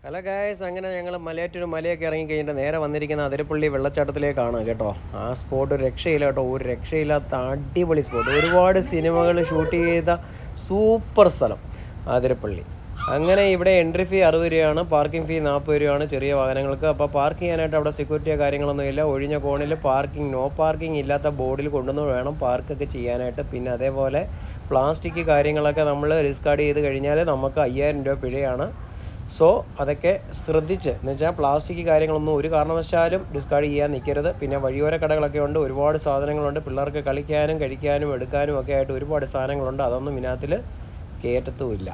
Hello guys, അങ്ങനെ ഞങ്ങൾ മലയാറ്റൂർ മലയൊക്കെ ഇറങ്ങി കഴിഞ്ഞിട്ട് നേരെ വന്നിരിക്കുന്ന അതിരപ്പള്ളി വെള്ളച്ചാട്ടത്തിലേക്കാണ് കേട്ടോ. ആ സ്പോട്ട് ഒരു രക്ഷയില്ല കേട്ടോ, ഒരു രക്ഷയില്ലാത്ത അടിപൊളി സ്പോട്ട്. ഒരുപാട് സിനിമകൾ ഷൂട്ട് ചെയ്ത സൂപ്പർ സ്ഥലം അതിരപ്പള്ളി. അങ്ങനെ ഇവിടെ എൻട്രി ഫീ 60 രൂപയാണ്, പാർക്കിംഗ് ഫീ 40 രൂപയാണ് ചെറിയ വാഹനങ്ങൾക്ക്. അപ്പോൾ പാർക്ക് ചെയ്യാനായിട്ട് അവിടെ സെക്യൂരിറ്റിയോ കാര്യങ്ങളൊന്നുമില്ല. ഒഴിഞ്ഞ കോണിൽ പാർക്കിംഗ്, നോ പാർക്കിംഗ് ഇല്ലാത്ത ബോർഡിൽ കൊണ്ടുവന്ന് വേണം പാർക്കൊക്കെ ചെയ്യാനായിട്ട്. പിന്നെ അതേപോലെ പ്ലാസ്റ്റിക് കാര്യങ്ങളൊക്കെ നമ്മൾ ഡിസ്കാർഡ് ചെയ്ത് കഴിഞ്ഞാൽ നമുക്ക് 5000 രൂപ പിഴയാണ്. സോ അതൊക്കെ ശ്രദ്ധിച്ച്, എന്ന് വെച്ചാൽ പ്ലാസ്റ്റിക് കാര്യങ്ങളൊന്നും ഒരു കാരണവശാലും ഡിസ്കാർഡ് ചെയ്യാൻ നിൽക്കരുത്. പിന്നെ വഴിയോര കടകളൊക്കെ ഉണ്ട്, ഒരുപാട് സാധനങ്ങളുണ്ട്, പിള്ളേർക്ക് കളിക്കാനും കഴിക്കാനും എടുക്കാനും ഒക്കെ ആയിട്ട് ഒരുപാട് സാധനങ്ങളുണ്ട്. അതൊന്നും ഇതിനകത്തിൽ കയറ്റത്തുമില്ല.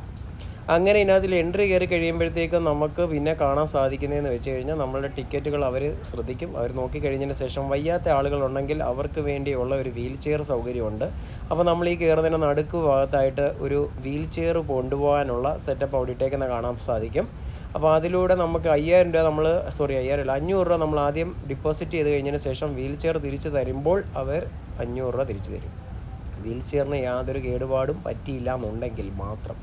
അങ്ങനെ ഇതിനകത്തിൽ എൻട്രി കയറി കഴിയുമ്പോഴത്തേക്കും നമുക്ക് പിന്നെ കാണാൻ സാധിക്കുന്നതെന്ന് വെച്ച് കഴിഞ്ഞാൽ നമ്മളുടെ ടിക്കറ്റുകൾ അവർ ശ്രദ്ധിക്കും. അവർ നോക്കിക്കഴിഞ്ഞതിന് ശേഷം വയ്യാത്ത ആളുകളുണ്ടെങ്കിൽ അവർക്ക് വേണ്ടിയുള്ള ഒരു വീൽ ചെയർ സൗകര്യമുണ്ട്. അപ്പോൾ നമ്മൾ ഈ കയറുന്നതിന് നടുക്ക് ഭാഗത്തായിട്ട് ഒരു വീൽ ചെയർ കൊണ്ടുപോകാനുള്ള സെറ്റപ്പ് അവിടെ ഇട്ടേക്കുന്ന കാണാൻ സാധിക്കും. അപ്പോൾ അതിലൂടെ നമുക്ക് 5000 രൂപ 500 രൂപ നമ്മൾ ആദ്യം ഡിപ്പോസിറ്റ് ചെയ്ത് കഴിഞ്ഞതിന് ശേഷം വീൽ ചെയർ തിരിച്ച് തരുമ്പോൾ അവർ 500 രൂപ തിരിച്ചു തരും. വീൽ ചെയറിന് യാതൊരു കേടുപാടും പറ്റിയില്ല എന്നുണ്ടെങ്കിൽ മാത്രം.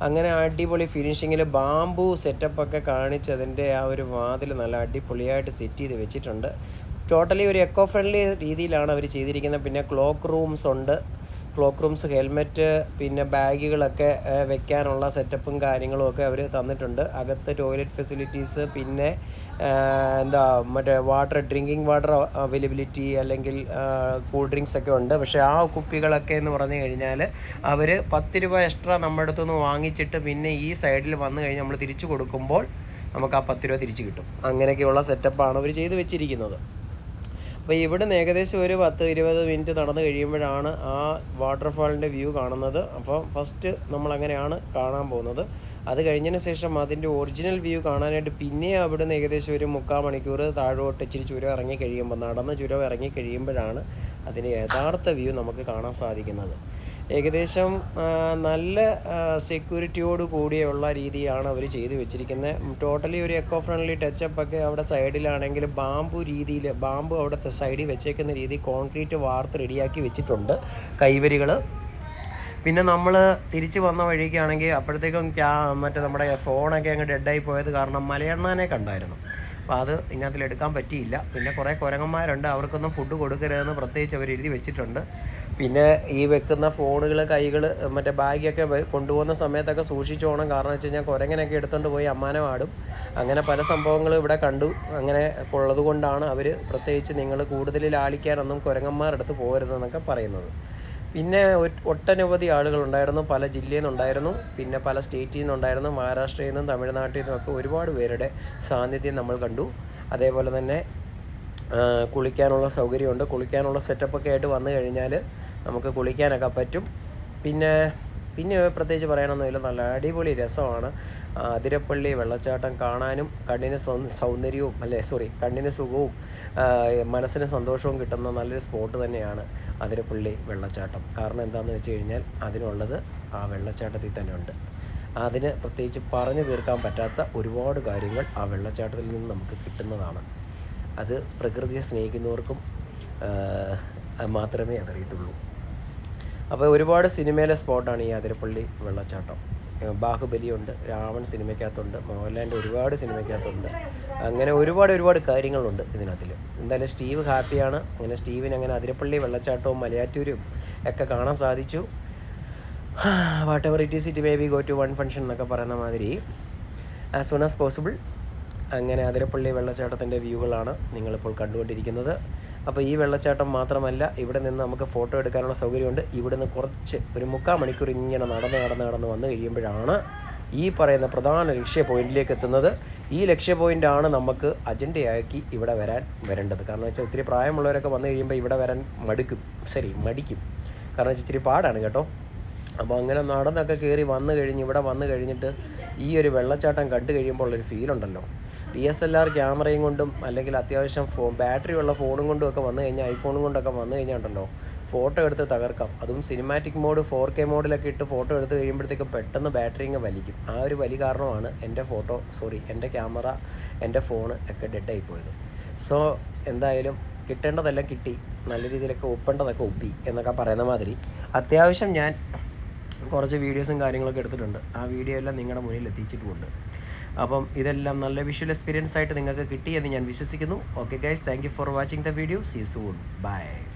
അങ്ങനെ അടിപൊളി ഫിനിഷിങ്ങിൽ ബാംബു സെറ്റപ്പൊക്കെ കാണിച്ച് അതിൻ്റെ ആ ഒരു വാതിൽ നല്ല അടിപൊളിയായിട്ട് സെറ്റ് ചെയ്ത് വെച്ചിട്ടുണ്ട്. ടോട്ടലി ഒരു എക്കോ ഫ്രണ്ട്ലി രീതിയിലാണ് അവർ ചെയ്തിരിക്കുന്നത്. പിന്നെ ക്ലോക്ക് റൂംസ് ഉണ്ട്, ക്ലോക്ക് റൂംസ്, ഹെൽമെറ്റ്, പിന്നെ ബാഗുകളൊക്കെ വെക്കാനുള്ള സെറ്റപ്പും കാര്യങ്ങളും ഒക്കെ അവർ തന്നിട്ടുണ്ട്. അകത്ത് ടോയ്ലറ്റ് ഫെസിലിറ്റീസ്, പിന്നെ മറ്റേ ഡ്രിങ്കിങ് വാട്ടർ അവൈലബിലിറ്റി, അല്ലെങ്കിൽ കൂൾ ഡ്രിങ്ക്സ് ഒക്കെ ഉണ്ട്. പക്ഷേ ആ കുപ്പികളൊക്കെ എന്ന് പറഞ്ഞു കഴിഞ്ഞാൽ അവർ 10 രൂപ എക്സ്ട്രാ നമ്മുടെ അടുത്തുനിന്ന് വാങ്ങിച്ചിട്ട് പിന്നെ ഈ സൈഡിൽ വന്നു കഴിഞ്ഞാൽ നമ്മൾ തിരിച്ചു കൊടുക്കുമ്പോൾ നമുക്ക് ആ 10 രൂപ തിരിച്ച് കിട്ടും. അങ്ങനെയൊക്കെയുള്ള സെറ്റപ്പാണ് അവർ ചെയ്ത് വെച്ചിരിക്കുന്നത്. അപ്പോൾ ഇവിടുന്ന് ഏകദേശം ഒരു 10-20 മിനിറ്റ് നടന്നു കഴിയുമ്പോഴാണ് ആ വാട്ടർഫാളിൻ്റെ വ്യൂ കാണുന്നത്. അപ്പോൾ ഫസ്റ്റ് നമ്മളങ്ങനെയാണ് കാണാൻ പോകുന്നത്. അത് കഴിഞ്ഞതിന് ശേഷം അതിൻ്റെ ഒറിജിനൽ വ്യൂ കാണാനായിട്ട് പിന്നെ അവിടുന്ന് ഏകദേശം ഒരു 3/4 മണിക്കൂർ താഴോട്ട് ഇച്ചിരി ചുരം ഇറങ്ങി കഴിയുമ്പോൾ, നടന്ന് ചുരം ഇറങ്ങി കഴിയുമ്പോഴാണ് അതിൻ്റെ യഥാർത്ഥ വ്യൂ നമുക്ക് കാണാൻ സാധിക്കുന്നത്. ഏകദേശം നല്ല സെക്യൂരിറ്റിയോട് കൂടിയുള്ള രീതിയാണ് അവർ ചെയ്ത് വെച്ചിരിക്കുന്നത്. ടോട്ടലി ഒരു എക്കോ ഫ്രണ്ട്ലി ടച്ചപ്പൊക്കെ അവിടെ സൈഡിലാണെങ്കിൽ ബാമ്പു അവിടുത്തെ സൈഡിൽ വെച്ചേക്കുന്ന രീതി കോൺക്രീറ്റ് വാർത്ത് റെഡിയാക്കി വെച്ചിട്ടുണ്ട്, കൈവരികൾ. പിന്നെ നമ്മൾ തിരിച്ച് വന്ന വഴിക്കാണെങ്കിൽ അപ്പോഴത്തേക്കും നമ്മുടെ ഫോണൊക്കെ അങ്ങ് ഡെഡായി പോയത് കാരണം മലയണ്ണാനെ കണ്ടായിരുന്നു. അപ്പോൾ അത് ഇതിനകത്തിൽ എടുക്കാൻ പറ്റിയില്ല. പിന്നെ കുറേ കുരങ്ങന്മാരുണ്ട്, അവർക്കൊന്നും ഫുഡ് കൊടുക്കരുതെന്ന് പ്രത്യേകിച്ച് അവർ എഴുതി വെച്ചിട്ടുണ്ട്. പിന്നെ ഈ വെക്കുന്ന ഫോണുകൾ, കൈകൾ, മറ്റേ ബാഗൊക്കെ കൊണ്ടുപോകുന്ന സമയത്തൊക്കെ സൂക്ഷിച്ചു പോകണം. കാരണം വെച്ച് കഴിഞ്ഞാൽ കുരങ്ങനൊക്കെ എടുത്തുകൊണ്ട് പോയി അമ്മാനെ ആടും. അങ്ങനെ പല സംഭവങ്ങളും ഇവിടെ കണ്ടു. അങ്ങനെ ഉള്ളത് കൊണ്ടാണ് അവർ പ്രത്യേകിച്ച് നിങ്ങൾ കൂടുതൽ ലാളിക്കാനൊന്നും കുരങ്ങന്മാരുടെ അടുത്ത് പോകരുതെന്നൊക്കെ പറയുന്നത്. പിന്നെ ഒട്ടനവധി ആളുകളുണ്ടായിരുന്നു, പല ജില്ലയിൽ നിന്നുണ്ടായിരുന്നു, പിന്നെ പല സ്റ്റേറ്റിൽ നിന്നുണ്ടായിരുന്നു, മഹാരാഷ്ട്രയിൽ നിന്നും തമിഴ്നാട്ടിൽ നിന്നുമൊക്കെ ഒരുപാട് പേരുടെ സാന്നിധ്യം നമ്മൾ കണ്ടു. അതേപോലെ തന്നെ കുളിക്കാനുള്ള സൗകര്യമുണ്ട്. കുളിക്കാനുള്ള സെറ്റപ്പൊക്കെ ആയിട്ട് വന്നു കഴിഞ്ഞാൽ നമുക്ക് കുളിക്കാനൊക്കെ പറ്റും. പിന്നെ പ്രത്യേകിച്ച് പറയാനൊന്നുമില്ല, നല്ല അടിപൊളി രസമാണ് അതിരപ്പള്ളി വെള്ളച്ചാട്ടം കാണാനും. കണ്ണിന് സൗന്ദര്യവും കണ്ണിന് സുഖവും മനസ്സിന് സന്തോഷവും കിട്ടുന്ന നല്ലൊരു സ്പോട്ട് തന്നെയാണ് അതിരപ്പള്ളി വെള്ളച്ചാട്ടം. കാരണം എന്താണെന്ന് വെച്ച് കഴിഞ്ഞാൽ അതിനുള്ളത് ആ വെള്ളച്ചാട്ടത്തിൽ തന്നെ ഉണ്ട്. അതിന് പ്രത്യേകിച്ച് പറഞ്ഞു തീർക്കാൻ പറ്റാത്ത ഒരുപാട് കാര്യങ്ങൾ ആ വെള്ളച്ചാട്ടത്തിൽ നിന്ന് നമുക്ക് കിട്ടുന്നതാണ്. അത് പ്രകൃതിയെ സ്നേഹിക്കുന്നവർക്കും മാത്രമേ അതറിയത്തുള്ളൂ. അപ്പോൾ ഒരുപാട് സിനിമയിലെ സ്പോട്ടാണ് ഈ അതിരപ്പള്ളി വെള്ളച്ചാട്ടം. ബാഹുബലിയുണ്ട്, രാവൺ സിനിമയ്ക്കകത്തുണ്ട്, മോഹൻലാലിൻ്റെ ഒരുപാട് സിനിമയ്ക്കകത്തുണ്ട്. അങ്ങനെ ഒരുപാട് കാര്യങ്ങളുണ്ട് ഇതിനകത്തിൽ. എന്തായാലും സ്റ്റീവ് ഹാപ്പിയാണ്. അങ്ങനെ സ്റ്റീവിന് അങ്ങനെ അതിരപ്പള്ളി വെള്ളച്ചാട്ടവും മലയാറ്റൂരും ഒക്കെ കാണാൻ സാധിച്ചു. Whatever it is, it may be go to one function എന്നൊക്കെ പറയുന്ന മാതിരി ആസ് സൂൺ ആസ് പോസിബിൾ. അങ്ങനെ അതിരപ്പള്ളി വെള്ളച്ചാട്ടത്തിൻ്റെ വ്യൂകളാണ് നിങ്ങളിപ്പോൾ കണ്ടുകൊണ്ടിരിക്കുന്നത്. അപ്പോൾ ഈ വെള്ളച്ചാട്ടം മാത്രമല്ല, ഇവിടെ നിന്ന് നമുക്ക് ഫോട്ടോ എടുക്കാനുള്ള സൗകര്യമുണ്ട്. ഇവിടെ നിന്ന് കുറച്ച് ഒരു 3/4 മണിക്കൂർ ഇങ്ങനെ നടന്ന് വന്നു കഴിയുമ്പോഴാണ് ഈ പറയുന്ന പ്രധാന ലക്ഷ്യ പോയിന്റിലേക്ക് എത്തുന്നത്. ഈ ലക്ഷ്യ പോയിൻ്റാണ് നമുക്ക് അജണ്ടയാക്കി ഇവിടെ വരേണ്ടത്. കാരണം വെച്ചാൽ ഒത്തിരി പ്രായമുള്ളവരൊക്കെ വന്നു കഴിയുമ്പോൾ ഇവിടെ വരാൻ മടിക്കും. കാരണം വെച്ചാൽ ഇച്ചിരി പാടാണ് കേട്ടോ. അപ്പോൾ അങ്ങനെ നടന്നൊക്കെ കയറി ഇവിടെ വന്നു കഴിഞ്ഞിട്ട് ഈ ഒരു വെള്ളച്ചാട്ടം കണ്ടു കഴിയുമ്പോൾ ഉള്ളൊരു ഫീലുണ്ടല്ലോ. DSLR ക്യാമറയും കൊണ്ടും അല്ലെങ്കിൽ അത്യാവശ്യം ബാറ്ററി ഉള്ള ഫോണും കൊണ്ടും ഒക്കെ വന്നു കഴിഞ്ഞാൽ, ഐഫോണും കൊണ്ടൊക്കെ വന്നു കഴിഞ്ഞാൽ ഉണ്ടല്ലോ, ഫോട്ടോ എടുത്ത് തകർക്കാം. അതും സിനിമാറ്റിക് മോഡ് 4K മോഡിലൊക്കെ ഇട്ട് ഫോട്ടോ എടുത്ത് കഴിയുമ്പോഴത്തേക്കും പെട്ടെന്ന് ബാറ്ററി അങ്ങ് വലിക്കും. ആ ഒരു വലി കാരണമാണ് എൻ്റെ ക്യാമറ, എൻ്റെ ഫോണ് ഒക്കെ ഡെഡായി പോയത്. സോ എന്തായാലും കിട്ടേണ്ടതെല്ലാം കിട്ടി, നല്ല രീതിയിലൊക്കെ ഒപ്പേണ്ടതൊക്കെ ഒപ്പി എന്നൊക്കെ പറയുന്ന മാതിരി അത്യാവശ്യം ഞാൻ കുറച്ച് വീഡിയോസും കാര്യങ്ങളൊക്കെ എടുത്തിട്ടുണ്ട്. ആ വീഡിയോ എല്ലാം നിങ്ങളുടെ മുന്നിൽ എത്തിച്ചിട്ടുമുണ്ട്. അപ്പം ഇതെല്ലാം നല്ല വിഷ്വൽ എക്സ്പീരിയൻസ് ആയിട്ട് നിങ്ങൾക്ക് കിട്ടിയെന്ന് ഞാൻ വിശ്വസിക്കുന്നു. Okay guys, thank you for watching the video. See you soon. By.